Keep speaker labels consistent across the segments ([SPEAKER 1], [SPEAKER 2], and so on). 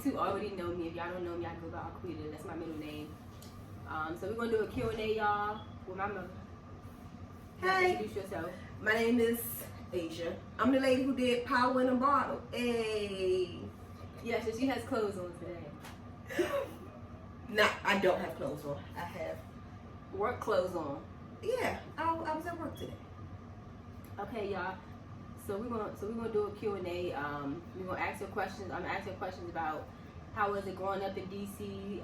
[SPEAKER 1] two already know me. If y'all don't know me, I go by Arequitta. That's my middle name. So we're going to do a Q&A, y'all, with my mother.
[SPEAKER 2] Hey.
[SPEAKER 1] Introduce yourself.
[SPEAKER 2] My name is Asia. I'm the lady who did Power in a Bottle. Hey.
[SPEAKER 1] Yeah, so she has clothes on today.
[SPEAKER 2] No, I don't have clothes on. I have
[SPEAKER 1] work clothes on.
[SPEAKER 2] Yeah, I was at work today.
[SPEAKER 1] Okay, y'all. So we're gonna do a Q&A. We're gonna ask her questions. I'm asking questions about how was it growing up in DC,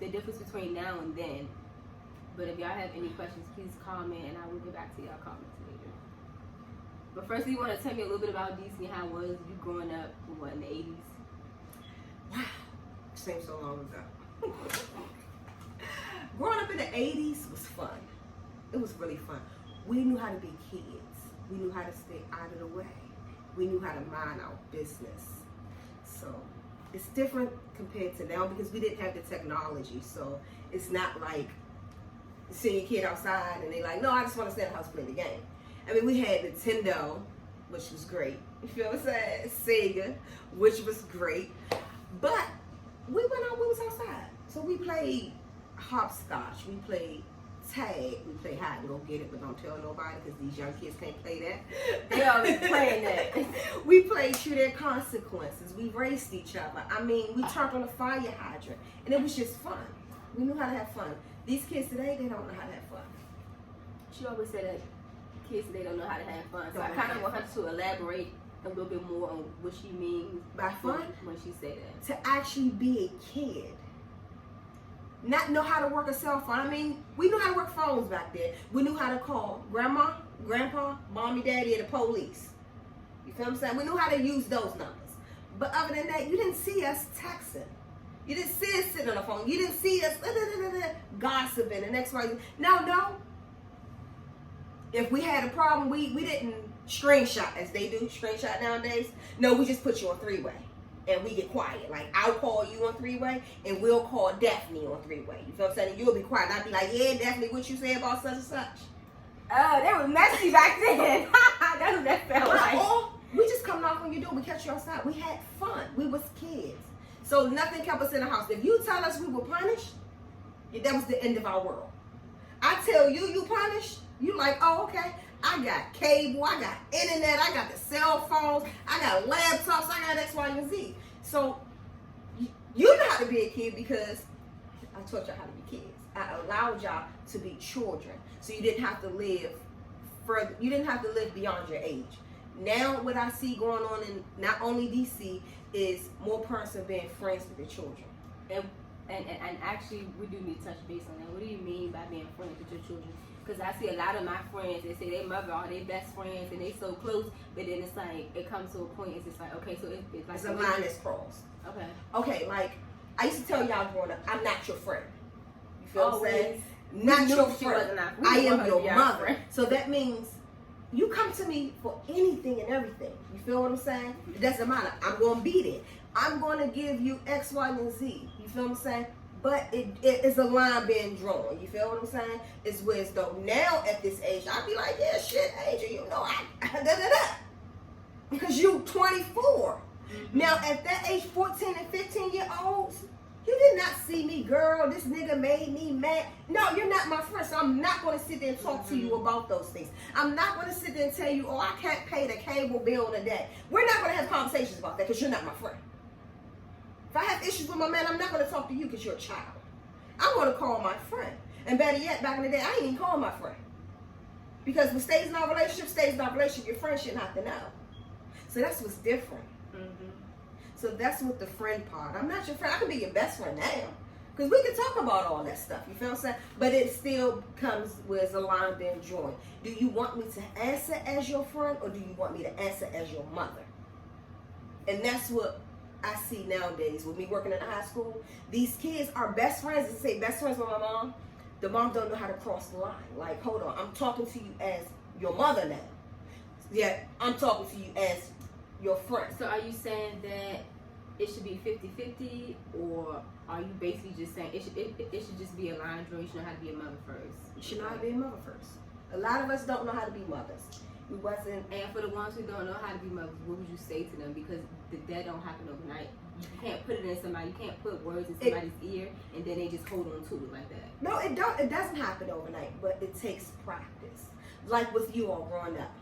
[SPEAKER 1] the difference between now and then. But if y'all have any questions, please comment, and I will get back to y'all comments later. But first, you want to tell me a little bit about DC and how it was you growing up, what, in the 80s?
[SPEAKER 2] Wow, seems so long ago. Growing up in the 80s was fun. It was really fun. We knew how to be kids. We knew how to stay out of the way. We knew how to mind our business. So it's different compared to now because we didn't have the technology. So it's not like seeing your kid outside and they're like, no, I just want to stay in the house and play the game. I mean, we had Nintendo, which was great. You feel what I'm saying? Sega, which was great. But we went out, we was outside. So we played hopscotch, we played tag, we played hide and go get it, but don't tell nobody because these young kids can't play that.
[SPEAKER 1] They always playing that.
[SPEAKER 2] We played True Their Consequences. We raced each other. I mean, we turned on a fire hydrant. And it was just fun. We knew how to have fun. These kids today, they don't know how to have fun.
[SPEAKER 1] She always said that kids today don't know how to have fun. So I kind of want her to elaborate a little bit more on what she means
[SPEAKER 2] by fun
[SPEAKER 1] when she said that.
[SPEAKER 2] To actually be a kid. Not know how to work a cell phone. I mean, we knew how to work phones back then. We knew how to call grandma, grandpa, mommy, daddy, and the police. You feel what I'm saying? We knew how to use those numbers. But other than that, you didn't see us texting. You didn't see us sitting on the phone. You didn't see us gossiping and X, Y. No. If we had a problem, we didn't screenshot as they do, screenshot nowadays. No, we just put you on three-way. And we get quiet. Like, I'll call you on three-way, and we'll call Daphne on three-way. You feel what I'm saying? You'll be quiet. And I'll be like, yeah, Daphne, what you say about such and such?
[SPEAKER 1] Oh, they were messy back then. That's what that felt like.
[SPEAKER 2] Or we just come knock on your door. We catch you outside. We had fun. We was kids. So nothing kept us in the house. If you tell us we were punished, that was the end of our world. I tell you, you punished, you like, oh, okay. I got cable, I got internet, I got the cell phones, I got laptops, I got X, Y, and Z. So you know how to be a kid because I taught y'all how to be kids. I allowed y'all to be children. So you didn't have to live further, you didn't have to live beyond your age. Now what I see going on in not only DC is more parents are being friends with their children.
[SPEAKER 1] And actually, we do need to touch base on that. What do you mean by being friends with your children? Because I see a lot of my friends, they say their mother are their best friends and they so close, but then it's like, it comes to a point, it's just like, okay, so it's like...
[SPEAKER 2] It's a line that's crossed.
[SPEAKER 1] Okay.
[SPEAKER 2] Okay, like, I used to tell y'all growing up, I'm not your friend. You feel what I'm saying?
[SPEAKER 1] We
[SPEAKER 2] Not
[SPEAKER 1] knew
[SPEAKER 2] your
[SPEAKER 1] she
[SPEAKER 2] friend.
[SPEAKER 1] wasn't our-
[SPEAKER 2] I
[SPEAKER 1] we
[SPEAKER 2] am
[SPEAKER 1] want her
[SPEAKER 2] your
[SPEAKER 1] to be our
[SPEAKER 2] mother.
[SPEAKER 1] friend.
[SPEAKER 2] So that means you come to me for anything and everything. You feel what I'm saying? It doesn't matter. I'm going to be there. I'm going to give you X, Y, and Z. You feel what I'm saying? But it is a line being drawn. You feel what I'm saying? It's where it's though. Now at this age, I'd be like, yeah, shit, age, you know, because you 24. Mm-hmm. Now at that age, 14 and 15-year-olds, you did not see me, girl, this nigga made me mad. No, you're not my friend, so I'm not going to sit there and talk to you about those things. I'm not going to sit there and tell you, oh, I can't pay the cable bill today. We're not going to have conversations about that because you're not my friend. If I have issues with my man, I'm not going to talk to you because you're a child. I'm going to call my friend. And better yet, back in the day, I ain't even call my friend. Because what stays in our relationship, stays in our relationship. Your friend shouldn't have to know. So that's what's different. Mm-hmm. So that's what the friend part. I'm not your friend. I can be your best friend now. Because we can talk about all that stuff. You feel what I'm saying? But it still comes with a line being drawn. Do you want me to answer as your friend or do you want me to answer as your mother? And that's what I see nowadays with me working in a high school. These kids are best friends. They say best friends with my mom. The mom don't know how to cross the line. Like, hold on, I'm talking to you as your mother now. Yeah, I'm talking to you as your friend.
[SPEAKER 1] So are you saying that it should be 50-50, or are you basically just saying it should just be a line drawn? You should know how to be a mother first.
[SPEAKER 2] You should know how to be a mother first. A lot of us don't know how to be mothers. We wasn't.
[SPEAKER 1] And for the ones who don't know how to be mothers, what would you say to them? Because that don't happen overnight. you can't put it in somebody. You can't put words in somebody's ear and then they just hold on to it like that.
[SPEAKER 2] No, it don't. It doesn't happen overnight, but it takes practice. Like with you all growing up,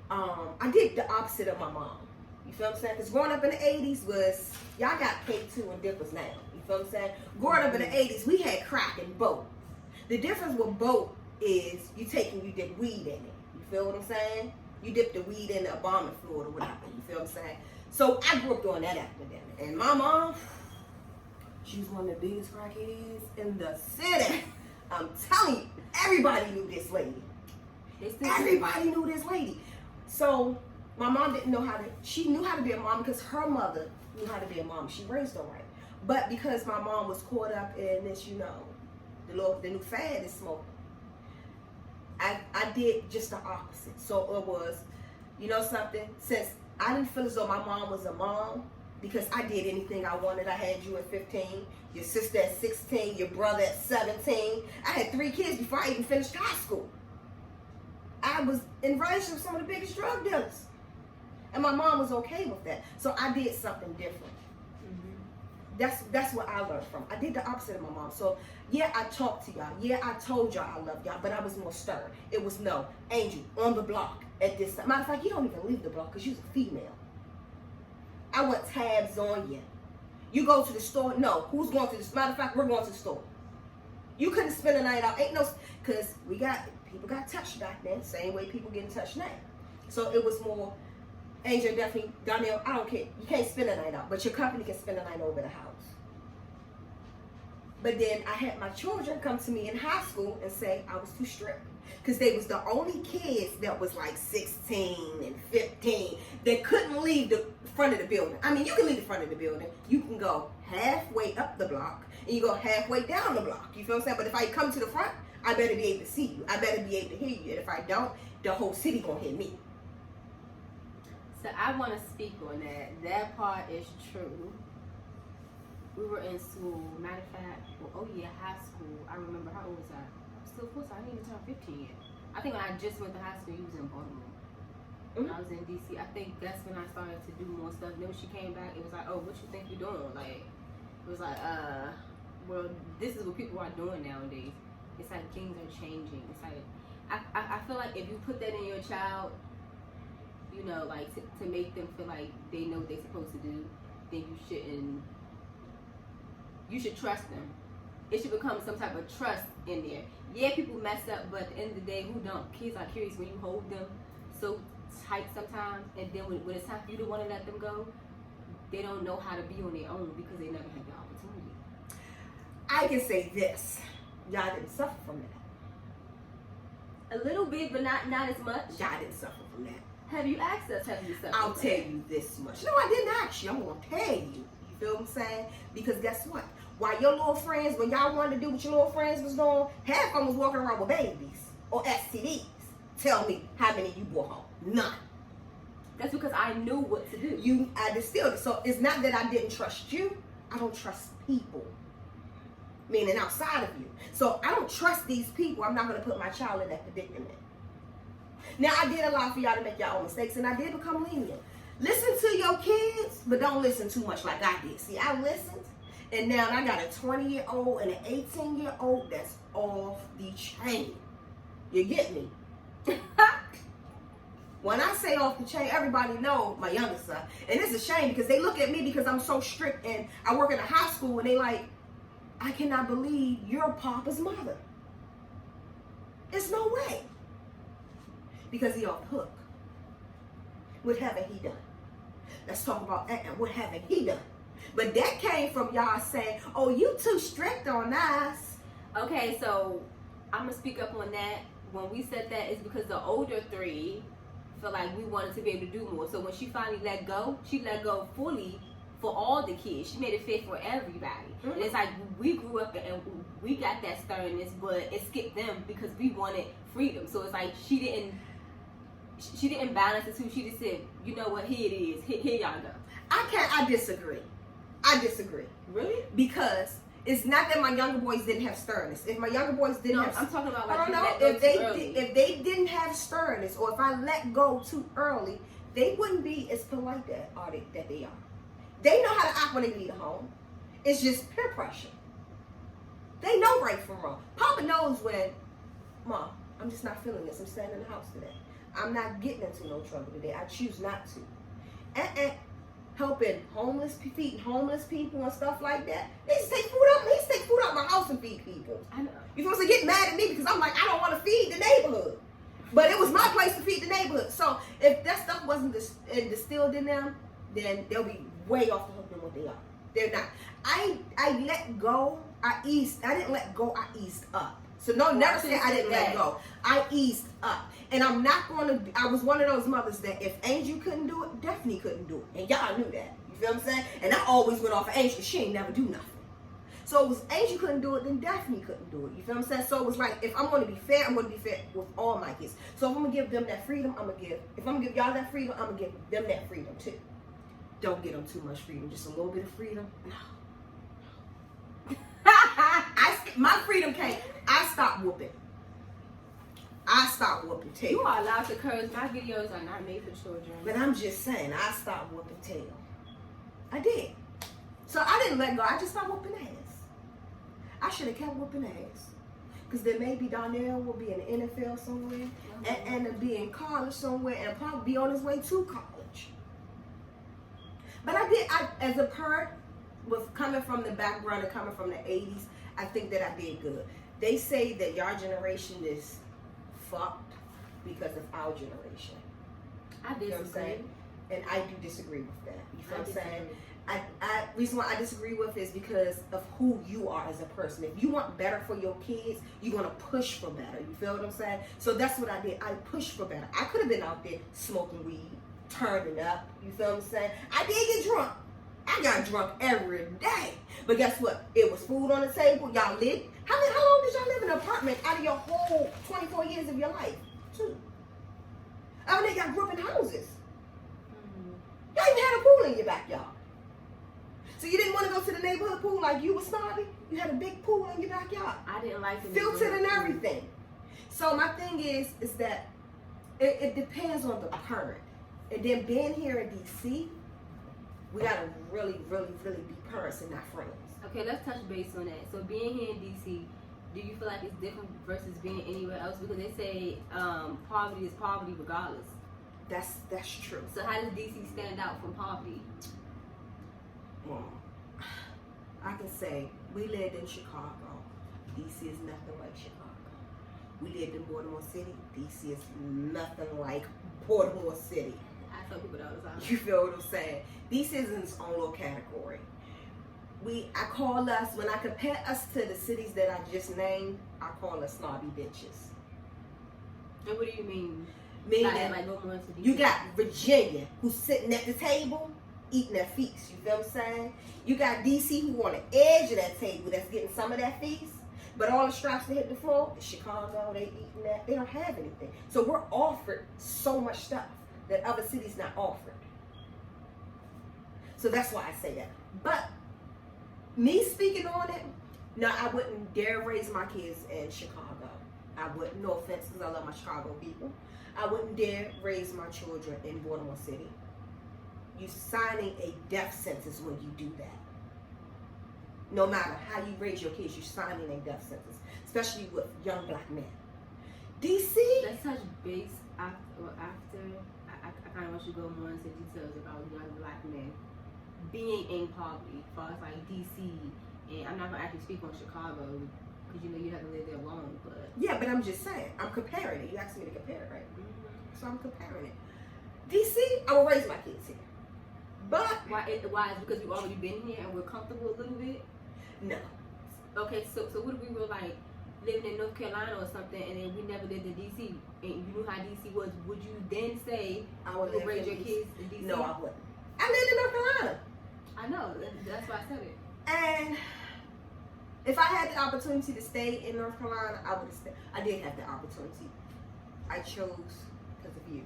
[SPEAKER 2] I did the opposite of my mom. You feel what I'm saying? Because growing up in the 80s was, y'all got K2 and Dripp now. You feel what I'm saying? Growing up in the 80s, we had crack and boat. The difference with boat is you dip weed in it. You feel what I'm saying? You dip the weed in the embalming fluid or whatever. You feel what I'm saying? So I grew up doing that epidemic. And my mom, she was one of the biggest crackheads in the city. I'm telling you, everybody knew this lady. Everybody knew this lady. So my mom didn't know she knew how to be a mom because her mother knew how to be a mom. She raised her right. But because my mom was caught up in this, the new fad is smoking, I did just the opposite. So it was, something, since I didn't feel as though my mom was a mom, because I did anything I wanted. I had you at 15, your sister at 16, your brother at 17. I had 3 kids before I even finished high school. I was in relationship with some of the biggest drug dealers. And my mom was okay with that. So I did something different. Mm-hmm. That's what I learned from. I did the opposite of my mom. So yeah, I talked to y'all. Yeah, I told y'all I loved y'all, but I was more stern. It was no, Angel, on the block at this time. Matter of fact, you don't even leave the block because you're a female. I want tabs on you. You go to the store? No. Who's going to the store? Matter of fact, we're going to the store. You couldn't spend the night out. Ain't no, because people got touched back then. Same way people getting touched now. So it was more, Angel, definitely, Donnell, I don't care. You can't spend the night out, but your company can spend the night over the house. But then I had my children come to me in high school and say I was too strict. Because they was the only kids that was like 16 and 15 that couldn't leave the front of the building. I mean, you can leave the front of the building. You can go halfway up the block and you go halfway down the block. You feel what I'm saying? But if I come to the front, I better be able to see you. I better be able to hear you. And if I don't, the whole city gonna hear me.
[SPEAKER 1] So I want to speak on that. That part is true. We were in school. Matter of fact, high school. I remember, how old was I? I was still 14. I didn't even turn 15 yet. I think when I just went to high school, he was in Baltimore. When I was in DC, I think that's when I started to do more stuff. Then when she came back, it was like, oh, what you think you're doing? Like, it was like, well, this is what people are doing nowadays. It's like things are changing. It's like, I feel like if you put that in your child, like to make them feel like they know what they're supposed to do, then you should trust them. It should become some type of trust in there. Yeah, people mess up, but at the end of the day, who don't? Kids are curious when you hold them so tight sometimes, and then when it's time for you to want to let them go, they don't know how to be on their own because they never had the opportunity.
[SPEAKER 2] I can say this. Y'all didn't suffer from
[SPEAKER 1] A
[SPEAKER 2] that.
[SPEAKER 1] little bit, but not as much.
[SPEAKER 2] Y'all didn't suffer from that.
[SPEAKER 1] Have you asked us? Have you suffered?
[SPEAKER 2] I'll tell you this much. No, I didn't ask you. I'm going to tell you. You feel what I'm saying? Because guess what? While your little friends, when y'all wanted to do what your little friends was doing, half of them was walking around with babies or STDs. Tell me how many you brought home. None.
[SPEAKER 1] That's because I knew what to do.
[SPEAKER 2] I distilled it. So it's not that I didn't trust you. I don't trust people. Meaning outside of you. So I don't trust these people. I'm not going to put my child in that predicament. Now, I did allow for y'all to make y'all own mistakes, and I did become lenient. Listen to your kids, but don't listen too much like I did. See, I listened, and now I got a 20-year-old and an 18-year-old that's off the chain. You get me? When I say off the chain, everybody know my youngest son. And it's a shame because they look at me because I'm so strict, and I work in a high school, and they like, I cannot believe you're Papa's mother. It's no way. Because he off the hook. What haven't he done? Let's talk about what haven't he done? But that came from y'all saying, oh, you too strict on us.
[SPEAKER 1] Okay, so I'm going to speak up on that. When we said that, it's because the older 3 feel like we wanted to be able to do more. So when she finally let go, she let go fully for all the kids. She made it fit for everybody. Mm-hmm. And it's like we grew up and we got that sternness, but it skipped them because we wanted freedom. So it's like she didn't balance the two. She just said, you know what, here it is. Here y'all go.
[SPEAKER 2] I disagree.
[SPEAKER 1] Really?
[SPEAKER 2] Because it's not that my younger boys didn't have sternness. If my younger boys didn't have,
[SPEAKER 1] I'm talking about like
[SPEAKER 2] I don't know if they didn't have sternness, or if I let go too early, they wouldn't be as polite that they are. They know how to act when they leave the home. It's just peer pressure. They know right from wrong. Papa knows when, Mom, I'm just not feeling this. I'm staying in the house today. I'm not getting into no trouble today. I choose not to. Helping feeding homeless people and stuff like that. They just take food out. He used to take food out my house and feed people.
[SPEAKER 1] I know.
[SPEAKER 2] You're supposed to get mad at me because I'm like, I don't want to feed the neighborhood. But it was my place to feed the neighborhood. So if that stuff wasn't distilled in them, then they'll be way off the hook than what they are. They're not. I let go. I didn't let go. I eased up. So never say I didn't let go. I eased up. And I'm not going to, I was one of those mothers that if Angel couldn't do it, Daphne couldn't do it. And y'all knew that. You feel what I'm saying? And I always went off of Angel. She ain't never do nothing. So it was Angel couldn't do it, then Daphne couldn't do it. You feel what I'm saying? So it was like, if I'm going to be fair, I'm going to be fair with all my kids. So if I'm going to give them that freedom, I'm going to give. If I'm going to give y'all that freedom, I'm going to give them that freedom too. Don't give them too much freedom. Just a little bit of freedom. No. My freedom came. I stopped whooping. I stopped whooping tail.
[SPEAKER 1] You are allowed to curse. My videos are not made for children.
[SPEAKER 2] But I'm just saying, I stopped whooping tail. I did. So I didn't let go. I just stopped whooping ass. I should have kept whooping ass. Because then maybe Donnell will be in the NFL somewhere and be in college somewhere and probably be on his way to college. But as a parent, with coming from the background and coming from the 80s, I think that I did good. They say that your generation is fucked because of our generation.
[SPEAKER 1] I disagree.
[SPEAKER 2] You know what I'm saying? And I do disagree with that. You feel what I'm saying? Reason why I disagree with is because of who you are as a person. If you want better for your kids, you're gonna push for better. You feel what I'm saying? So that's what I did. I pushed for better. I could have been out there smoking weed, turning up. You feel what I'm saying? I did get drunk. I got drunk every day. But guess what? It was food on the table. Y'all lived. How long did y'all live in an apartment out of your whole 24 years of your life? 2. I mean, y'all grew up in houses. Y'all even had a pool in your backyard. So you didn't want to go to the neighborhood pool like you were snobby? You had a big pool in your backyard.
[SPEAKER 1] I didn't like it.
[SPEAKER 2] Filtered and everything. So my thing is that it depends on the parent. And then being here in DC, we gotta really, really, really be parents and not friends.
[SPEAKER 1] Okay, let's touch base on that. So being here in DC, do you feel like it's different versus being anywhere else? Because they say poverty is poverty regardless.
[SPEAKER 2] That's true.
[SPEAKER 1] So how does DC stand out from poverty?
[SPEAKER 2] Well, I can say we lived in Chicago. DC is nothing like Chicago. We lived in Baltimore City. DC is nothing like Baltimore City.
[SPEAKER 1] I tell people that all the time.
[SPEAKER 2] You feel what I'm saying? DC is in its own little category. I call us, when I compare us to the cities that I just named, I call us snobby bitches.
[SPEAKER 1] And what do you mean?
[SPEAKER 2] Meaning,
[SPEAKER 1] like go more into DC.
[SPEAKER 2] You got Virginia, who's sitting at the table, eating their feast. You feel what I'm saying? You got DC, who on the edge of that table, that's getting some of that feast. But all the straps that hit the floor, in Chicago, they eating that. They don't have anything. So we're offered so much stuff that other cities not offered. So that's why I say that. But me speaking on it, no, I wouldn't dare raise my kids in Chicago. I wouldn't, no offense, because I love my Chicago people. I wouldn't dare raise my children in Baltimore City. You're signing a death sentence when you do that. No matter how you raise your kids, you're signing a death sentence, especially with young black men. DC?
[SPEAKER 1] Let's touch base after. I kind of want you to go more into details about young black men being in poverty, as far as like DC, and I'm not gonna actually speak on Chicago because you know you haven't lived there long, but
[SPEAKER 2] yeah, but I'm just saying, I'm comparing it. You asked me to compare it, right? Mm-hmm. So I'm comparing it. DC, I will raise my kids here, but
[SPEAKER 1] why is because we've already been here and we're comfortable a little bit?
[SPEAKER 2] No.
[SPEAKER 1] Okay, so what if we were like living in North Carolina or something, and then we never lived in DC, and you knew how DC was? Would you then say
[SPEAKER 2] I would
[SPEAKER 1] raise your kids in DC?
[SPEAKER 2] No, I wouldn't. I lived in North Carolina.
[SPEAKER 1] I know. That's why I said it.
[SPEAKER 2] And if I had the opportunity to stay in North Carolina, I would have stayed. I did have the opportunity. I chose because of you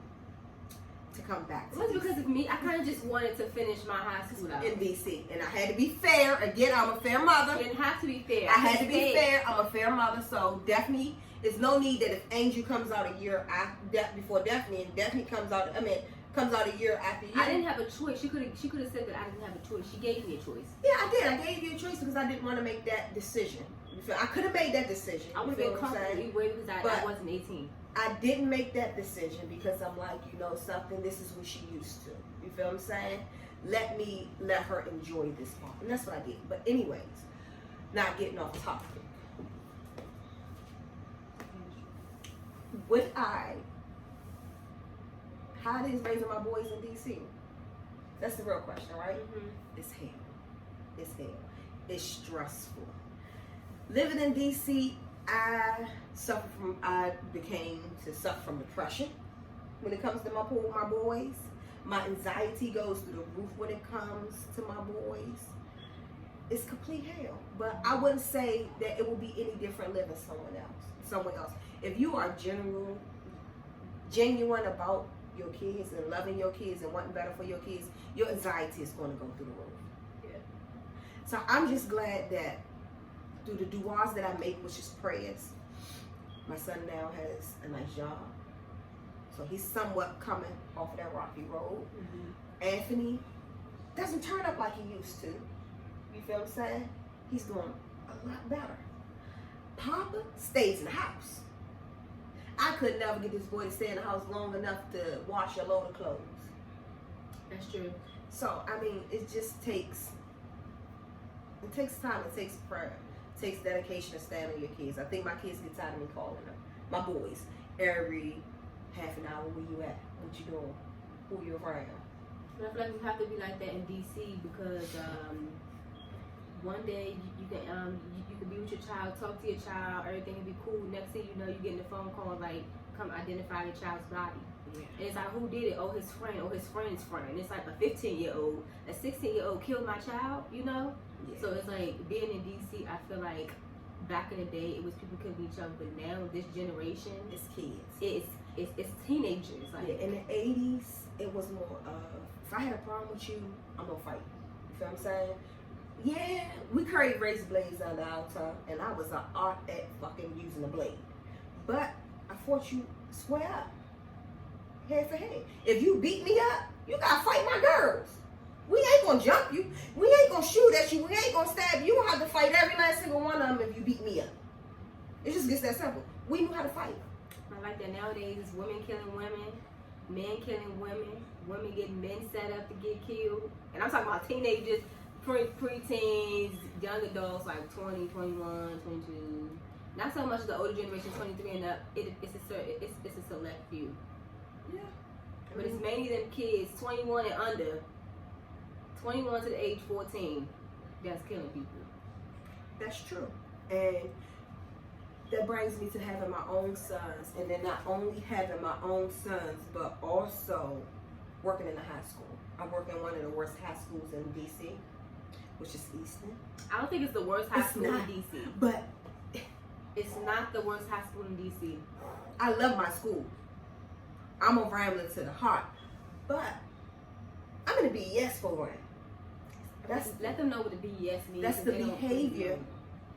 [SPEAKER 2] to come back.
[SPEAKER 1] It wasn't because of me. I kind of just wanted to finish my high school out
[SPEAKER 2] in DC, and I had to be fair. Again, I'm a fair mother.
[SPEAKER 1] You didn't have to be fair.
[SPEAKER 2] I had to be fair. I'm a fair mother, so Daphne. There's no need that if Angel comes out a year before Daphne, and Daphne comes out. I mean, comes out a year after year.
[SPEAKER 1] I didn't have a choice. She could have said that I didn't have a choice. She gave me a choice.
[SPEAKER 2] Yeah, I did. I gave you a choice because I didn't want to make that decision. You feel? I could have made that decision.
[SPEAKER 1] I would have been comfortable either way because I wasn't 18.
[SPEAKER 2] I didn't make that decision because I'm like, you know something, this is what she used to. You feel what I'm saying? Let me let her enjoy this part. And that's what I did. But anyways, not getting off topic. How it is raising my boys in DC? That's the real question, right?
[SPEAKER 1] Mm-hmm.
[SPEAKER 2] It's hell. It's hell. It's stressful. Living in DC, I became to suffer from depression when it comes to my boys. My anxiety goes through the roof when it comes to my boys. It's complete hell. But I wouldn't say that it will be any different living somewhere else. If you are genuine about your kids and loving your kids and wanting better for your kids, your anxiety is going to go through the roof.
[SPEAKER 1] Yeah.
[SPEAKER 2] So I'm just glad that through the duas that I make, which is prayers, my son now has a nice job. So he's somewhat coming off of that rocky road.
[SPEAKER 1] Mm-hmm.
[SPEAKER 2] Anthony doesn't turn up like he used to. You feel what I'm saying? He's doing a lot better. Papa stays in the house. I could never get this boy to stay in the house long enough to wash a load of clothes.
[SPEAKER 1] That's true.
[SPEAKER 2] So, I mean, it takes time, it takes prayer, it takes dedication to stand on your kids. I think my kids get tired of me calling them, my boys, every half an hour. Where you at? What you doing? Who you around?
[SPEAKER 1] But I feel like we have to be like that in DC because one day you can be with your child, talk to your child, everything will be cool. Next thing you know, you getting a phone call like, come identify your child's body. Yeah. And it's like, who did it? Oh, his friend. Oh, his friend's friend. It's like a 15-year-old, a 16-year-old killed my child, you know? Yeah. So it's like, being in DC, I feel like back in the day, it was people killing each other, but now, this generation,
[SPEAKER 2] it's kids.
[SPEAKER 1] It's teenagers. Like,
[SPEAKER 2] yeah, in the 80s, it was more of, if I had a problem with you, I'm gonna fight. You feel what I'm saying? Yeah, we carried razor blades under our tongue, and I was an art at fucking using a blade. But I fought you square up, head for head. If you beat me up, you gotta fight my girls. We ain't gonna jump you. We ain't gonna shoot at you. We ain't gonna stab you. You have to fight every last single one of them if you beat me up. It just gets that simple. We knew how to fight.
[SPEAKER 1] I like that nowadays it's women killing women, men killing women getting men set up to get killed. And I'm talking about teenagers, pre-teens, young adults like 20, 21, 22. Not so much the older generation, 23 and up. It's a select few.
[SPEAKER 2] Yeah.
[SPEAKER 1] But it's mainly them kids, 21 and under, 21 to the age 14, that's killing people.
[SPEAKER 2] That's true. And that brings me to having my own sons, and then not only having my own sons, but also working in a high school. I work in one of the worst high schools in DC, which is Easton.
[SPEAKER 1] I don't think it's the worst high school in DC.
[SPEAKER 2] But
[SPEAKER 1] it's not the worst high school in DC.
[SPEAKER 2] I love my school. I'm a rambler to the heart. But I'm in the BES program.
[SPEAKER 1] Let them know what the BES means.
[SPEAKER 2] That's the behavior.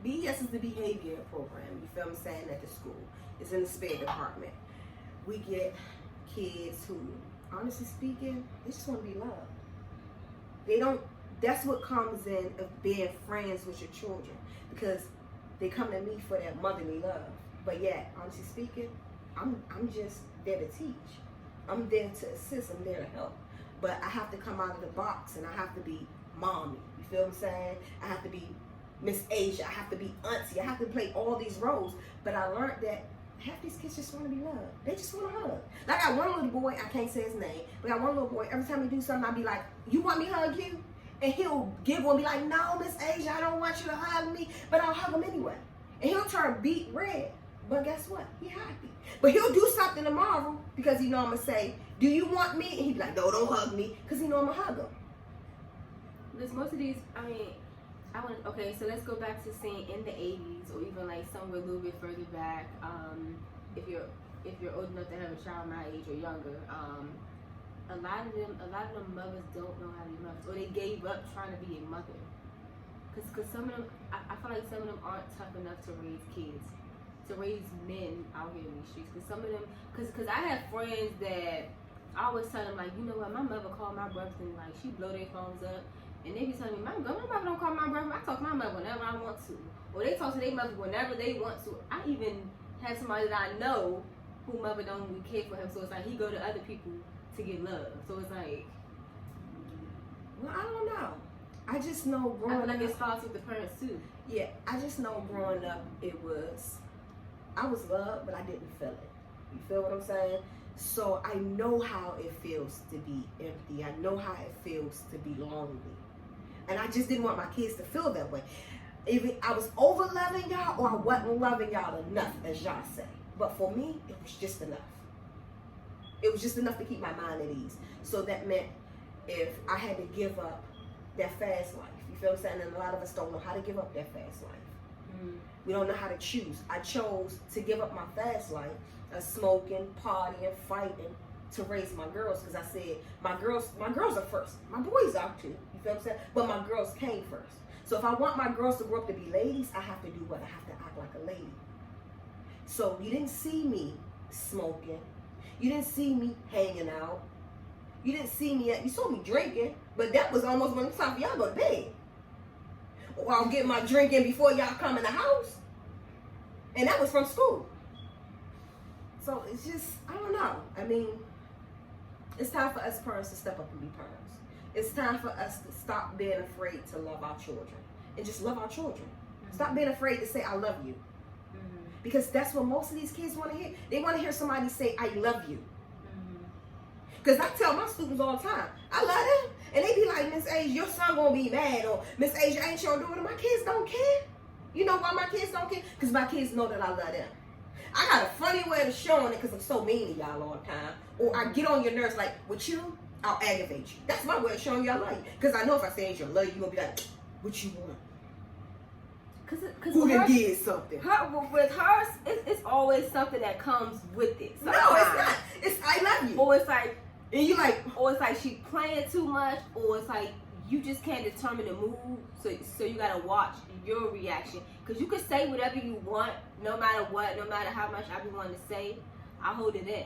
[SPEAKER 2] BES is the behavior program. You feel what I'm saying? At the school. It's in the SPED department. We get kids who, honestly speaking, they just want to be loved. They don't. That's what comes in of being friends with your children, because they come to me for that motherly love. But yet, honestly speaking, I'm just there to teach. I'm there to assist. I'm there to help. But I have to come out of the box, and I have to be mommy. You feel what I'm saying? I have to be Miss Asia. I have to be auntie. I have to play all these roles. But I learned that half these kids just want to be loved. They just want to hug. Like, I got one little boy, I can't say his name, but I got one little boy, every time he do something, I'll be like, you want me to hug you? And he'll giggle and be like, no, Miss Asia, I don't want you to hug me, but I'll hug him anyway. And he'll turn beet red. But guess what? He happy. But he'll do something tomorrow because he know I'm going to say, do you want me? And he'll be like, no, don't hug me, because he know I'm going to hug him.
[SPEAKER 1] There's most of these, okay, so let's go back to saying in the 80s or even like somewhere a little bit further back, if you're old enough to have a child my age or younger, a lot of them mothers don't know how to be mothers, or they gave up trying to be a mother. Cause some of them, I feel like some of them aren't tough enough to raise kids, to raise men out here in these streets. Cause some of them, cause I have friends that I always tell them, like, you know what, my mother called my brothers and, like, she blow their phones up. And they be telling me, my mother don't call my brother. I talk to my mother whenever I want to. Or they talk to their mother whenever they want to. I even have somebody that I know who mother don't really care for him. So it's like he go to other people to get love. So it's like...
[SPEAKER 2] Well, I don't know. I just know growing
[SPEAKER 1] I feel like
[SPEAKER 2] up...
[SPEAKER 1] it starts with the parents, too.
[SPEAKER 2] Yeah, I just know growing up, I was loved, but I didn't feel it. You feel what I'm saying? So I know how it feels to be empty. I know how it feels to be lonely. And I just didn't want my kids to feel that way. Either I was over loving y'all or I wasn't loving y'all enough, as y'all say. But for me, it was just enough. It was just enough to keep my mind at ease. So that meant if I had to give up that fast life, you feel what I'm saying? And a lot of us don't know how to give up that fast life. We don't know how to choose. I chose to give up my fast life of smoking, partying, fighting to raise my girls, because I said my girls are first. My boys are too. You feel what I'm saying? But my girls came first. So if I want my girls to grow up to be ladies, I have to do what? I have to act like a lady. So you didn't see me smoking. You didn't see me hanging out. You didn't see me you saw me drinking, but that was almost when it's time for y'all to go to bed. Or I'll get my drink in before y'all come in the house. And that was from school. So it's just, I don't know. I mean, it's time for us parents to step up and be parents. It's time for us to stop being afraid to love our children. And just love our children. Stop being afraid to say, I love you. Because that's what most of these kids want to hear. They want to hear somebody say, I love you. Because I tell my students all the time, I love them. And they be like, Miss Age, your son gonna be mad. Or Miss Age, I ain't your daughter. My kids don't care. You know why my kids don't care? Because my kids know that I love them. I got a funny way of showing it because I'm so mean to y'all all the time. Or I get on your nerves like, with you, I'll aggravate you. That's my way of showing you I love you. Because I know if I say I love you, you're going to be like, what you want? Who done did something?
[SPEAKER 1] With hers, it's always something that comes with it.
[SPEAKER 2] Sometimes. No, it's not. It's I love you.
[SPEAKER 1] Or it's like,
[SPEAKER 2] and you like,
[SPEAKER 1] or it's like she playing too much, or it's like you just can't determine the mood, so you gotta watch your reaction. Because you can say whatever you want, no matter what, no matter how much I be wanting to say, I hold it in.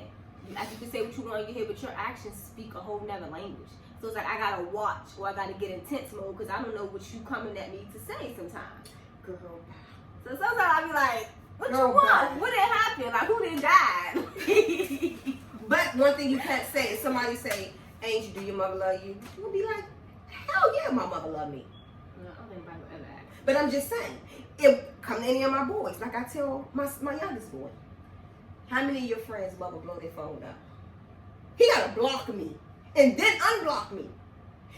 [SPEAKER 1] You can say what you want to hear, but your actions speak a whole nother language. So it's like I gotta watch, or I gotta get intense mode, because I don't know what you coming at me to say sometimes.
[SPEAKER 2] Girl.
[SPEAKER 1] So sometimes I be like, what you want? What did happen? Like, who did die?
[SPEAKER 2] But one thing you can't say is somebody say, Angel, do your mother love you? You'll be like, hell yeah, my mother love me.
[SPEAKER 1] No, I don't think anybody will ever ask.
[SPEAKER 2] But I'm just saying, if come to any of my boys, like I tell my youngest boy, how many of your friends mother blow their phone up? He gotta block me and then unblock me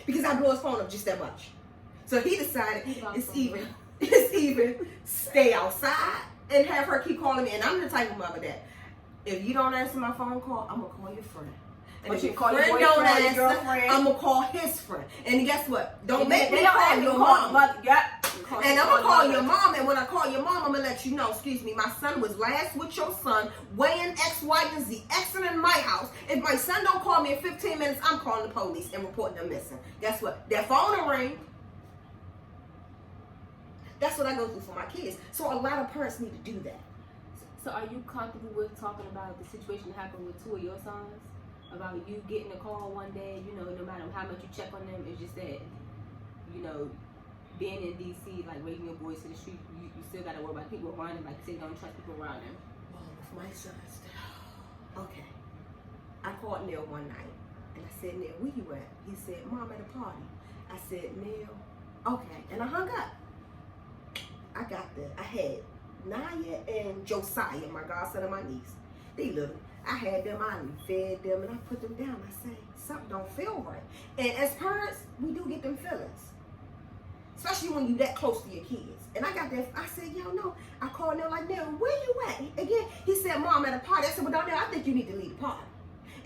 [SPEAKER 2] because I blow his phone up just that much. So he decided it's even stay outside and have her keep calling me. And I'm the type of mother that if you don't answer my phone call, I'm gonna call your friend. And if your friend don't answer, I'm gonna call his friend. And guess what? Don't make me call your mom. And I'm gonna call your mom. And when I call your mom, I'm gonna let you know, excuse me, my son was last with your son, weighing X, Y, and Z, Xing in my house. If my son don't call me in 15 minutes, I'm calling the police and reporting them missing. Guess what? That phone will ring. That's what I go through for my kids. So a lot of parents need to do that.
[SPEAKER 1] So are you comfortable with talking about the situation that happened with two of your sons? About you getting a call one day, you know, no matter how much you check on them, it's just that, you know, being in D.C., like raising your boys to the street, you still got to worry about people around them, like you say, don't trust people around them.
[SPEAKER 2] Well, with my sons, okay. I called Neil one night, and I said, Neil, where you at? He said, Mom, at a party. I said, Neil, okay. And I hung up. I had Naya and Josiah, my godson and my niece. They little. I had them, I fed them, and I put them down. I say, something don't feel right. And as parents, we do get them feelings. Especially when you that close to your kids. And I got that, I said, yo, no. I called them like, Neil, where you at? Again, he said, Mom, at a party. I said, well, Donnell, I think you need to leave the party.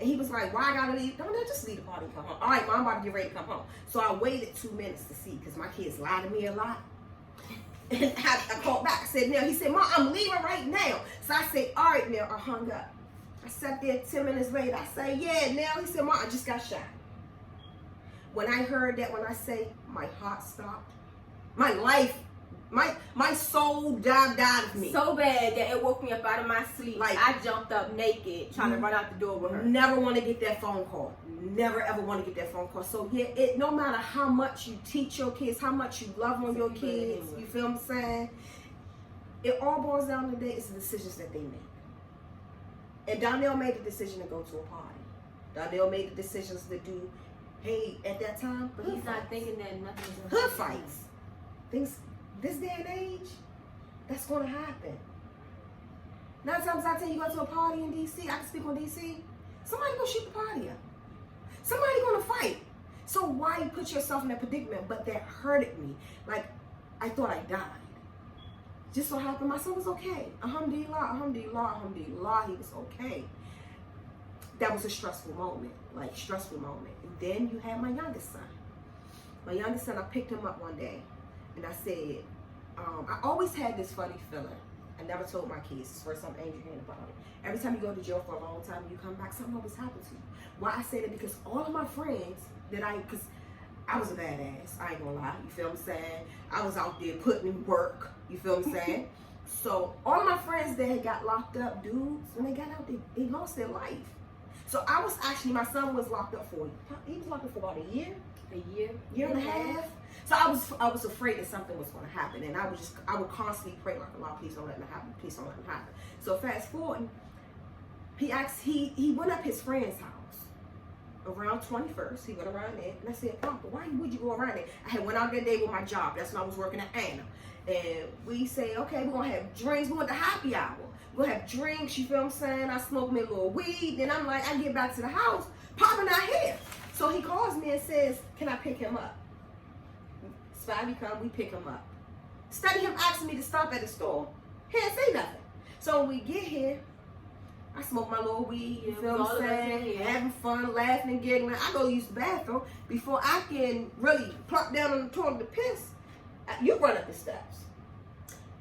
[SPEAKER 2] And he was like, why I gotta leave? Donnell, just leave the party and come home. All right, Mom, I'm about to get ready to come home. So I waited 2 minutes to see, because my kids lie to me a lot. And I called back. I said, Neil, he said, Mom, I'm leaving right now. So I said, all right, Neil, I hung up. I sat there 10 minutes later. I say, yeah, Neil. He said, Mom, I just got shot. When I heard that, when I say my heart stopped, my My soul dived out of me.
[SPEAKER 1] So bad that it woke me up out of my sleep.
[SPEAKER 2] Like,
[SPEAKER 1] I jumped up naked, trying to run out the door with her.
[SPEAKER 2] Never want to get that phone call. Never ever want to get that phone call. So yeah, no matter how much you teach your kids, how much you love on your kids, you feel what I'm saying? It all boils down to is the decisions that they make. And Donnell made the decision to go to a party. Donnell made the decisions to do, hey, at that time,
[SPEAKER 1] but he's not thinking that nothing's going to
[SPEAKER 2] hood fights. Things, this day and age, that's going to happen. 9 times out of 10, you go to a party in D.C., I can speak on D.C., somebody going to shoot the party up. Somebody going to fight. So why you put yourself in that predicament? But that hurted me. Like, I thought I died. Just so happened my son was okay. Alhamdulillah, alhamdulillah, alhamdulillah, he was okay. That was a stressful moment, like stressful moment. And then you had my youngest son. My youngest son, I picked him up one day and I said, I always had this funny feeling. I never told my kids, it's the first time Andrew hearing about it. Every time you go to jail for a long time and you come back, something always happens to you. Why I say that? Because all of my friends because I was a badass, I ain't gonna lie, you feel what I'm saying? I was out there putting in work, you feel what I'm saying? So all of my friends that had got locked up, dudes, when they got out, they lost their life. So I was actually, my son was locked up for about a year and a half. So I was afraid that something was going to happen, and I would constantly pray like, Allah, please don't let it happen, please don't let it happen. So fast forward, he went up his friend's house around 21st. He went around there, and I said, Papa, why would you go around there? I had went out that day with my job. That's when I was working at Anna, and we say, okay, we're gonna have drinks. We went to happy hour. We'll have drinks, you feel what I'm saying? I smoke me a little weed. Then I'm like, I get back to the house. Papa not here. So he calls me and says, can I pick him up? Spivey come, we pick him up. Instead of him asking me to stop at the store, he didn't say nothing. So when we get here, I smoke my little weed, you feel what I'm saying? Having fun, laughing and giggling. I go use the bathroom. Before I can really plop down on the toilet to piss, you run up the steps.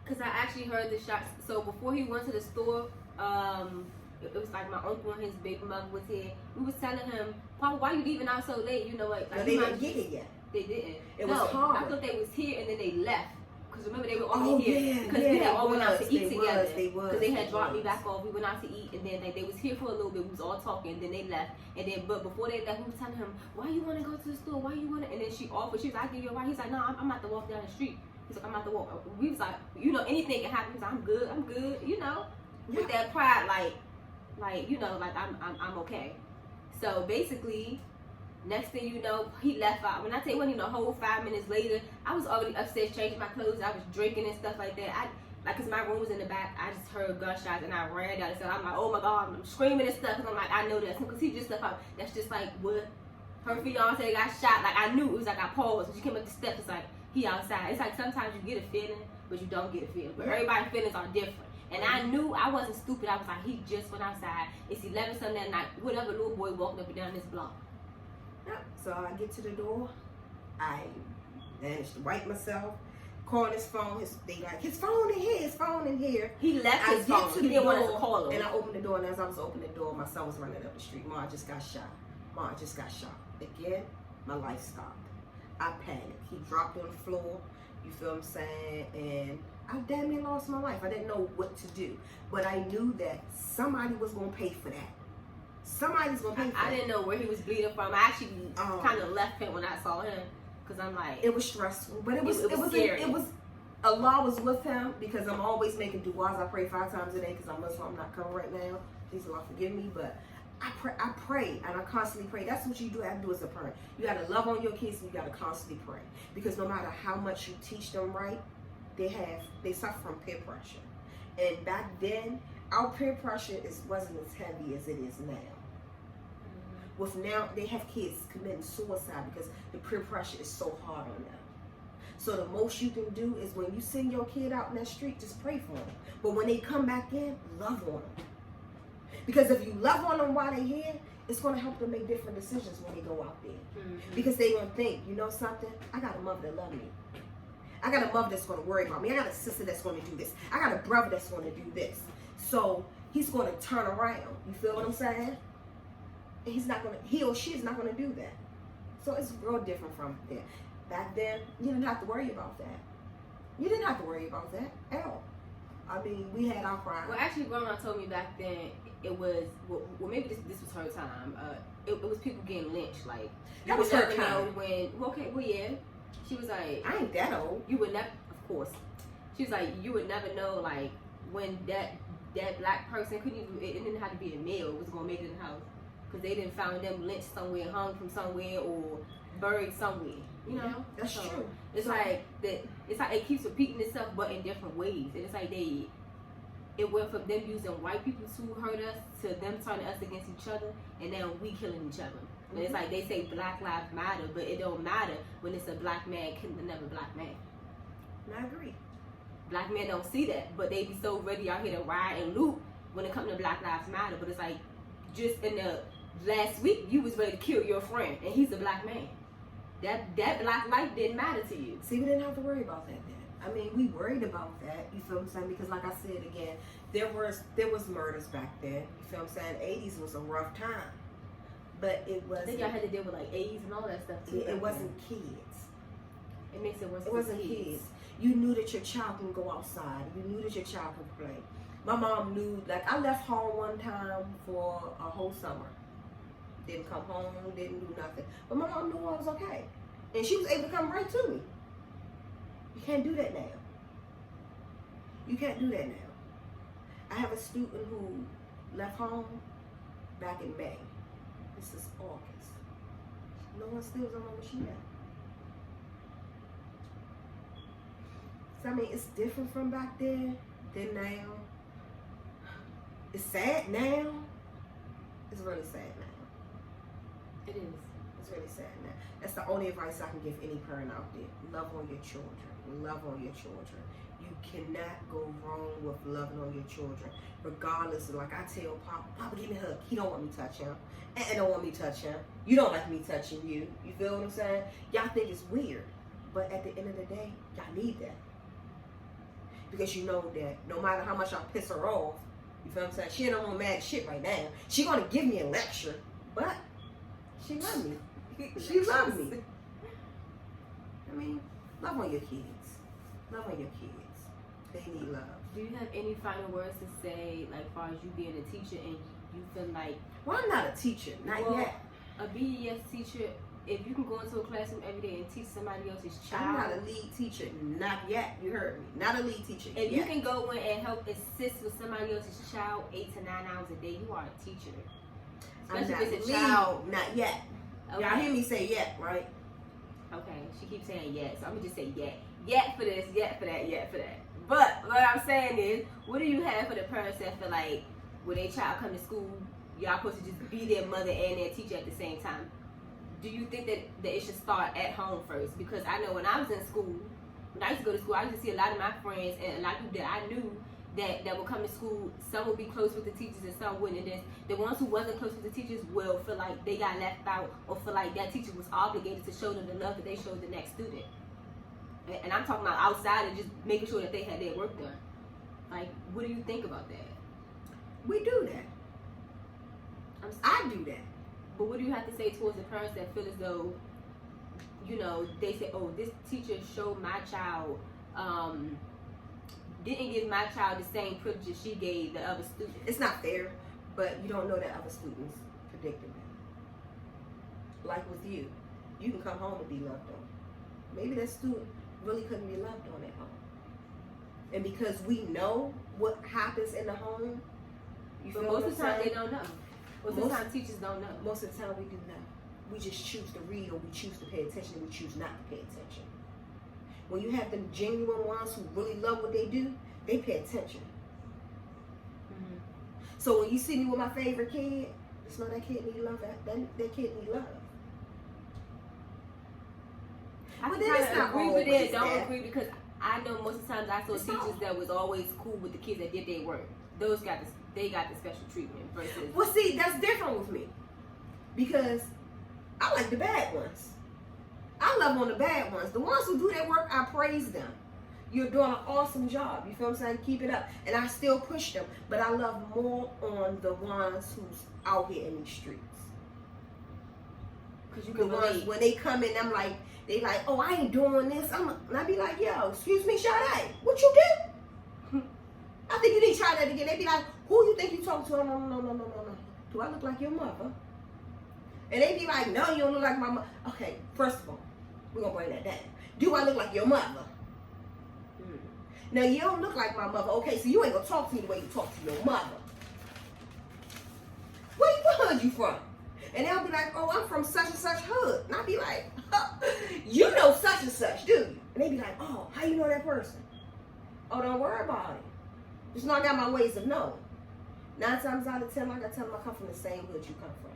[SPEAKER 1] Because I actually heard the shots. So before he went to the store, it was like my uncle and his baby mother was here. We was telling him, Papa, why you leaving out so late? You know what? Like,
[SPEAKER 2] no, they didn't get it yet.
[SPEAKER 1] They didn't.
[SPEAKER 2] It was hard.
[SPEAKER 1] I thought they was here and then they left. Because remember, they were all here. Because we had all went out to eat together. Because they had dropped me back off. We went out to eat, and then they was here for a little bit. We was all talking, and then they left. And then, but before they left, we was telling him, why you want to go to the store? Why you want to? And then she offered. She was like, I give you a ride. He's like, no, I'm about to walk down the street. He's like, I'm about to walk. We was like, you know, anything can happen. He's like, I'm good. You know, with that pride, like you know, like I'm okay. So basically, next thing you know, he left out. When I tell you, when a whole 5 minutes later, I was already upstairs changing my clothes. I was drinking and stuff like that. Cause my room was in the back. I just heard gunshots and I ran down. So I'm like, oh my God, I'm screaming and stuff. Cause I'm like, I know that. Cause he just left out. That's just like what her fiance got shot. Like I knew it was like I paused. When she came up the steps, it's like he outside. It's like sometimes you get a feeling, but you don't get a feeling. But everybody's feelings are different. And I knew I wasn't stupid. I was like, he just went outside. It's 11 something that night. Whatever little boy walking up and down this block.
[SPEAKER 2] Yep. So I get to the door. I managed to wipe myself. Call his phone. They like, his phone in here. His phone in here.
[SPEAKER 1] He left his phone. He didn't want us to call him.
[SPEAKER 2] And I opened the door. And as I was opening the door, my son was running up the street. Ma, I just got shot. Again, my life stopped. I panicked. He dropped on the floor. You feel what I'm saying? And I damn near lost my life. I didn't know what to do. But I knew that somebody was going to pay for that. Somebody's going to pay for that.
[SPEAKER 1] I didn't know where he was bleeding from. I actually kind of left him when I saw him. Because I'm like...
[SPEAKER 2] It was stressful. But it was
[SPEAKER 1] scary.
[SPEAKER 2] Allah was with him because I'm always making du'as. I pray 5 times a day because I'm Muslim. I'm not coming right now. Please Allah forgive me. But I pray and I constantly pray. That's what you do have to do as a parent. You got to love on your kids and you got to constantly pray. Because no matter how much you teach them right, they suffer from peer pressure. And back then, our peer pressure wasn't as heavy as it is now. With now, they have kids committing suicide because the peer pressure is so hard on them. So the most you can do is when you send your kid out in that street, just pray for them. But when they come back in, love on them. Because if you love on them while they're here, it's going to help them make different decisions when they go out there. Mm-hmm. Because they're going to think, you know something? I got a mother that loves me. I got a mother that's going to worry about me. I got a sister that's going to do this. I got a brother that's going to do this. So he's going to turn around. You feel what I'm saying? And he or she is not going to do that. So it's real different from there. Back then, you didn't have to worry about that. You didn't have to worry about that at all. I mean, we had our crime.
[SPEAKER 1] Well, actually, Grandma told me back then it was, well maybe this was her time. It was people getting lynched. Like,
[SPEAKER 2] That was her
[SPEAKER 1] never
[SPEAKER 2] time.
[SPEAKER 1] know when, okay, well, yeah. She was like,
[SPEAKER 2] I ain't that old.
[SPEAKER 1] you would never, of course. She was like, you would never know, like, when that black person couldn't even, it didn't have to be a male, it was going to make it in the house. Because they didn't found them lynched somewhere, hung from somewhere, or buried somewhere. You know?
[SPEAKER 2] That's
[SPEAKER 1] So,
[SPEAKER 2] true.
[SPEAKER 1] It's like it keeps repeating itself, but in different ways. And it's like it went from them using white people to hurt us to them turning us against each other, and now we killing each other. And it's like they say Black Lives Matter, but it don't matter when it's a black man killing another black man.
[SPEAKER 2] I agree.
[SPEAKER 1] Black men don't see that, but they be so ready out here to riot and loot when it comes to Black Lives Matter. But it's like, just in the last week, you was ready to kill your friend, and he's a black man. That black life didn't matter to you.
[SPEAKER 2] See, we didn't have to worry about that then. I mean, we worried about that. You feel what I'm saying? Because, like I said again, there was murders back then. You feel what I'm saying? 80s was a rough time, but it
[SPEAKER 1] I
[SPEAKER 2] wasn't.
[SPEAKER 1] think y'all had to deal with like AIDS and all that stuff too.
[SPEAKER 2] It wasn't kids.
[SPEAKER 1] It makes it worse.
[SPEAKER 2] It wasn't kids. You knew that your child can go outside. You knew that your child could play. My mom knew. Like, I left home one time for a whole summer. Didn't come home, didn't do nothing. But my mom knew I was okay. And she was able to come right to me. You can't do that now. You can't do that now. I have a student who left home back in May. This is August. No one still don't know where she at. So, I mean, it's different from back then than now. It's sad now. It's really sad now.
[SPEAKER 1] It is.
[SPEAKER 2] It's really sad now. That's the only advice I can give any parent out there. Love on your children. Love on your children. You cannot go wrong with loving on your children. Regardless of, like I tell Papa, give me a hug. He don't want me to touch him. And don't want me to touch him. You don't like me touching you. You feel what I'm saying? Y'all think it's weird. But at the end of the day, y'all need that. Because you know that no matter how much I piss her off, you feel what I'm saying? She ain't on mad shit right now. She gonna give me a lecture. But she love me. She loves me. I mean, love on your kids. Love on your kids. They need love.
[SPEAKER 1] Do you have any final words to say, like, as far as you being a teacher and you feel like...
[SPEAKER 2] Well, I'm not a teacher. Not yet.
[SPEAKER 1] A BES teacher, if you can go into a classroom every day and teach somebody else's child...
[SPEAKER 2] I'm not a lead teacher. Not yet. You heard me. Not a lead teacher
[SPEAKER 1] If
[SPEAKER 2] yet.
[SPEAKER 1] you can go in and help assist with somebody else's child 8 to 9 hours a day, you are a teacher.
[SPEAKER 2] I'm not
[SPEAKER 1] Especially if it's a
[SPEAKER 2] lead.
[SPEAKER 1] child.
[SPEAKER 2] Not yet.
[SPEAKER 1] Okay.
[SPEAKER 2] Y'all hear me say yet, right?
[SPEAKER 1] Okay, she keeps saying yet, so I'm gonna just say yet. Yet for this, yet for that, yet for that. But what I'm saying is, what do you have for the parents that feel like when their child come to school, y'all supposed to just be their mother and their teacher at the same time? Do you think that it should start at home first? Because I know when I was in school, when I used to go to school, I used to see a lot of my friends and a lot of people that I knew that would come to school, some would be close with the teachers and some wouldn't. And then the ones who wasn't close with the teachers will feel like they got left out or feel like that teacher was obligated to show them the love that they showed the next student. And I'm talking about outside and just making sure that they had their work done. Like, what do you think about that?
[SPEAKER 2] We do that. I do that.
[SPEAKER 1] But what do you have to say towards the parents that feel as though, you know, they say, oh, this teacher showed my child, didn't give my child the same privileges she gave the other students.
[SPEAKER 2] It's not fair, but you don't know that other students' predicament. Like with you, you can come home and be loved on. Maybe that student really couldn't be loved on at home. And because we know what happens in the home, you feel
[SPEAKER 1] But most
[SPEAKER 2] what
[SPEAKER 1] of the
[SPEAKER 2] I'm
[SPEAKER 1] time
[SPEAKER 2] saying?
[SPEAKER 1] they don't know. Most of the time teachers don't know.
[SPEAKER 2] Most of the time we do know. We just choose to read or we choose to pay attention or we choose not to pay attention. When you have the genuine ones who really love what they do, they pay attention.
[SPEAKER 1] Mm-hmm.
[SPEAKER 2] So when you see me with my favorite kid, it's not that kid need love. That kid need love.
[SPEAKER 1] I
[SPEAKER 2] But
[SPEAKER 1] can
[SPEAKER 2] then it's
[SPEAKER 1] kinda
[SPEAKER 2] not
[SPEAKER 1] agree with
[SPEAKER 2] always
[SPEAKER 1] it, don't
[SPEAKER 2] that.
[SPEAKER 1] agree, because I know most of the times I saw
[SPEAKER 2] It's
[SPEAKER 1] teachers
[SPEAKER 2] not.
[SPEAKER 1] that was always cool with the kids that did their work. Those got they got the special treatment versus.
[SPEAKER 2] Well, see, that's different with me because I like the bad ones. I love on the bad ones. The ones who do their work, I praise them. You're doing an awesome job. You feel what I'm saying? Keep it up. And I still push them. But I love more on the ones who's out here in these streets.
[SPEAKER 1] Because you
[SPEAKER 2] The
[SPEAKER 1] can
[SPEAKER 2] ones,
[SPEAKER 1] relate.
[SPEAKER 2] when they come in, I'm like, They like, oh, I ain't doing this. And I be like, yo, excuse me, Sade, what you did? I think you need to try that again. They be like, who you think you talking to? Oh, no. Do I look like your mother? And they be like, no, you don't look like my mother. Okay, first of all, we're going to break that down. Do I look like your mother? Now, you don't look like my mother. Okay, so you ain't going to talk to me the way you talk to your mother. What hood you from? And they'll be like, oh, I'm from such and such hood. And I'll be like, you know such and such, do you? And they be like, oh, how you know that person? Oh, don't worry about it. Just know I got my ways of knowing. 9 times out of 10, like I tell them, I come from the same hood you come from.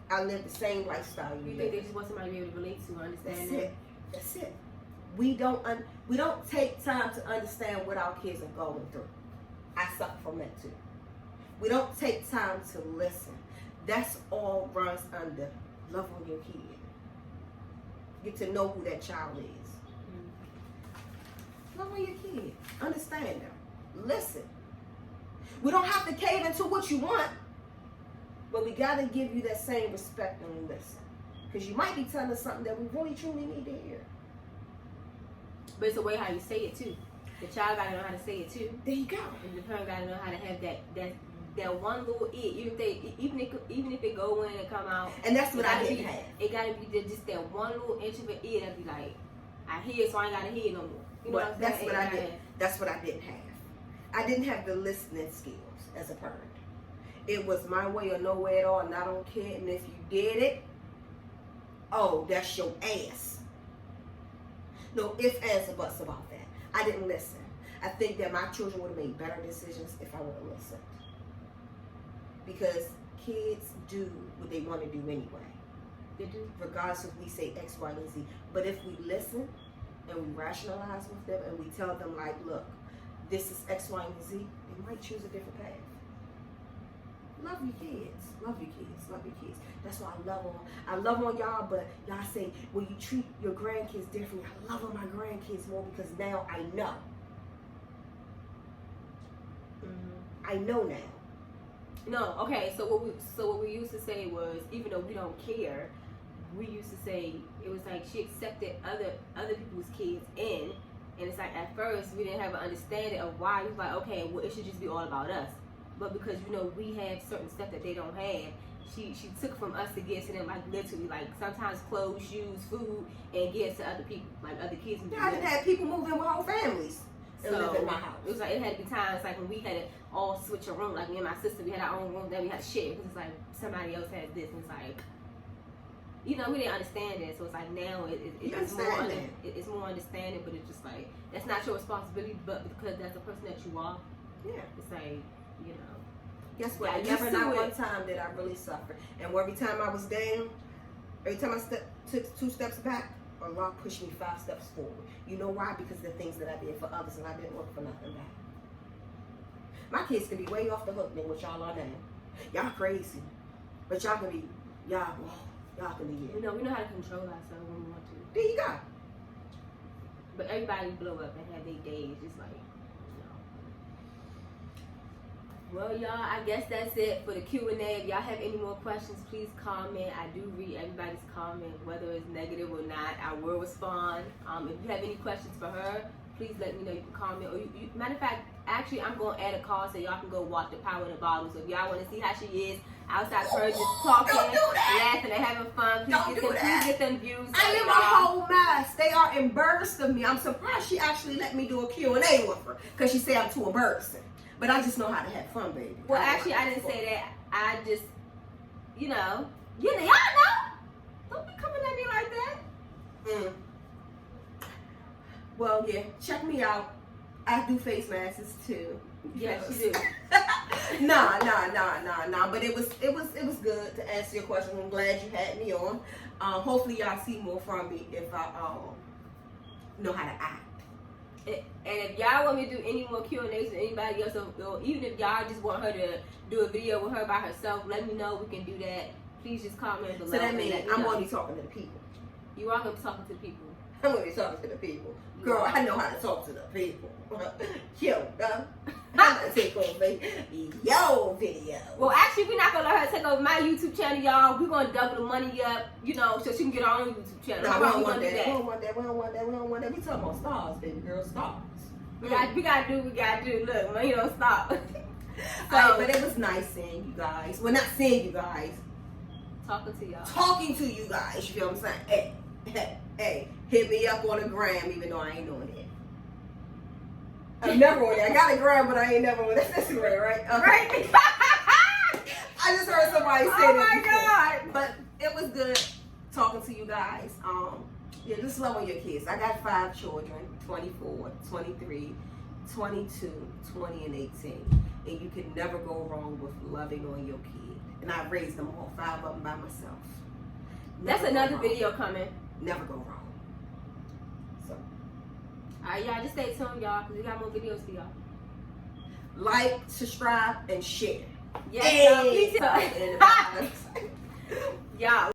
[SPEAKER 2] I live the same lifestyle you
[SPEAKER 1] think
[SPEAKER 2] live.
[SPEAKER 1] they just want somebody to be able to relate to, understand?
[SPEAKER 2] That's it. That's it. We don't take time to understand what our kids are going through. I suffer from that too. We don't take time to listen. That's all runs under love on your kid. Get to know who that child is. Love on your kid. Understand them. Listen. We don't have to cave into what you want, but we got to give you that same respect when we listen. Because you might be telling us something that we really truly need to hear.
[SPEAKER 1] But it's the way how you say it too. The child got to know how to say it too.
[SPEAKER 2] There you go.
[SPEAKER 1] And the parent got to know how to have that one little it. Even if it go in and come out.
[SPEAKER 2] And that's what I didn't have.
[SPEAKER 1] It got to be just that one little inch of an it that be like, I hear it, so I ain't got to hear it no more. You know what I'm saying?
[SPEAKER 2] That's what I did. That's what I didn't have. I didn't have the listening skills as a parent. It was my way or no way at all, and I don't care. And if you did it, oh, that's your ass. No ifs, ands, or buts about that. I didn't listen. I think that my children would have made better decisions if I would have listened. Because kids do what they want to do anyway.
[SPEAKER 1] They do.
[SPEAKER 2] Regardless if we say X, Y, and Z. But if we listen and we rationalize with them and we tell them like, look, this is X, Y, and Z, they might choose a different path. Love your kids. Love your kids. Love your kids. That's why I love on y'all, but y'all say, well, you treat your grandkids differently. I love on my grandkids more because now I know. I know now.
[SPEAKER 1] No, okay. So what we used to say was, even though we don't care, we used to say it was like she accepted other people's kids in, and it's like at first we didn't have an understanding of why. It was like, okay, well it should just be all about us. But because we have certain stuff that they don't have, she took from us to get to them, like literally, like sometimes clothes, shoes, food, and get to other people, like other kids.
[SPEAKER 2] Yeah, I done had people move in with whole families.
[SPEAKER 1] So
[SPEAKER 2] live in my house.
[SPEAKER 1] It was like it had to be times like when we had to all switch a room. Like me and my sister, we had our own room that we had to share because it's like somebody else has this, and it's like, we didn't understand it. So it's like now it's more it's more understanding, but it's just like that's not your responsibility, but because that's the person that you are. Yeah, it's like
[SPEAKER 2] Guess what? I never not one time that I really suffered, and every time I was down, every time I took 2 steps back, Allah pushed me 5 steps forward. You know why? Because of the things that I did for others, and I didn't work for nothing back. My kids can be way off the hook than what y'all are now. Y'all crazy, but y'all can be y'all can be it.
[SPEAKER 1] We know how to control ourselves when we want to.
[SPEAKER 2] There you go.
[SPEAKER 1] But everybody blow up and have their days, just like. Well, y'all, I guess that's it for the Q&A. If y'all have any more questions, please comment. I do read everybody's comment, whether it's negative or not. I will respond. If you have any questions for her, please let me know. You can comment. Or matter of fact, actually, I'm going to add a call so y'all can go watch The Power in the Bottle. So if y'all want to see how she is outside her just talking, laughing, and having fun, please get them views.
[SPEAKER 2] I live a whole mess. They are embarrassed of me. I'm surprised she actually let me do a Q&A with her because she said I'm too embarrassing. But I just know how to have fun, baby.
[SPEAKER 1] Well, actually, I didn't say that. I just, y'all know. Don't be coming at me like that.
[SPEAKER 2] Well, yeah, check me out. I do face masks too.
[SPEAKER 1] Yes, you do.
[SPEAKER 2] Nah. But it was good to answer your question. I'm glad you had me on. Hopefully, y'all see more from me if I know how to act.
[SPEAKER 1] And if y'all want me to do any more Q&As with anybody else, or even if y'all just want her to do a video with her by herself, let me know. We can do that. Please just comment below.
[SPEAKER 2] So that means I'm going to be talking to the people.
[SPEAKER 1] You are going to be talking to the people.
[SPEAKER 2] I'm going to be talking to the people. Girl, I know how to talk to the people. Yo, I'm gonna take over your video.
[SPEAKER 1] Well, actually, we're not gonna let her take over my YouTube channel, y'all. We're gonna double the money up, you know, so she can get her own YouTube channel.
[SPEAKER 2] No,
[SPEAKER 1] How
[SPEAKER 2] we
[SPEAKER 1] about
[SPEAKER 2] don't
[SPEAKER 1] we
[SPEAKER 2] want
[SPEAKER 1] gonna
[SPEAKER 2] that.
[SPEAKER 1] do
[SPEAKER 2] We don't want that. We don't want that. We don't want that. We talking about stars, baby girl, stars.
[SPEAKER 1] We gotta do what we gotta do. Look, money don't stop.
[SPEAKER 2] Alright, but it was nice seeing you guys. Well, not seeing you guys.
[SPEAKER 1] Talking to y'all.
[SPEAKER 2] Talking to you guys. You feel what I'm saying? Hey, hit me up on the gram, even though I ain't on it. I'm never on it. I got a gram, but I ain't never on it. That's Instagram, right? Okay.
[SPEAKER 1] Right?
[SPEAKER 2] I just heard somebody say
[SPEAKER 1] Oh
[SPEAKER 2] that
[SPEAKER 1] my
[SPEAKER 2] before.
[SPEAKER 1] God.
[SPEAKER 2] But it was good talking to you guys. Yeah, just love on your kids. I got 5 children, 24, 23, 22, 20, and 18. And you can never go wrong with loving on your kid. And I raised them all, 5 of them by myself.
[SPEAKER 1] That's another video coming.
[SPEAKER 2] Never go wrong. So,
[SPEAKER 1] Alright, y'all, just stay tuned, y'all, because we got more videos for y'all.
[SPEAKER 2] like, subscribe, and share.
[SPEAKER 1] Yes, y'all. Please.
[SPEAKER 2] Hey.
[SPEAKER 1] Y'all.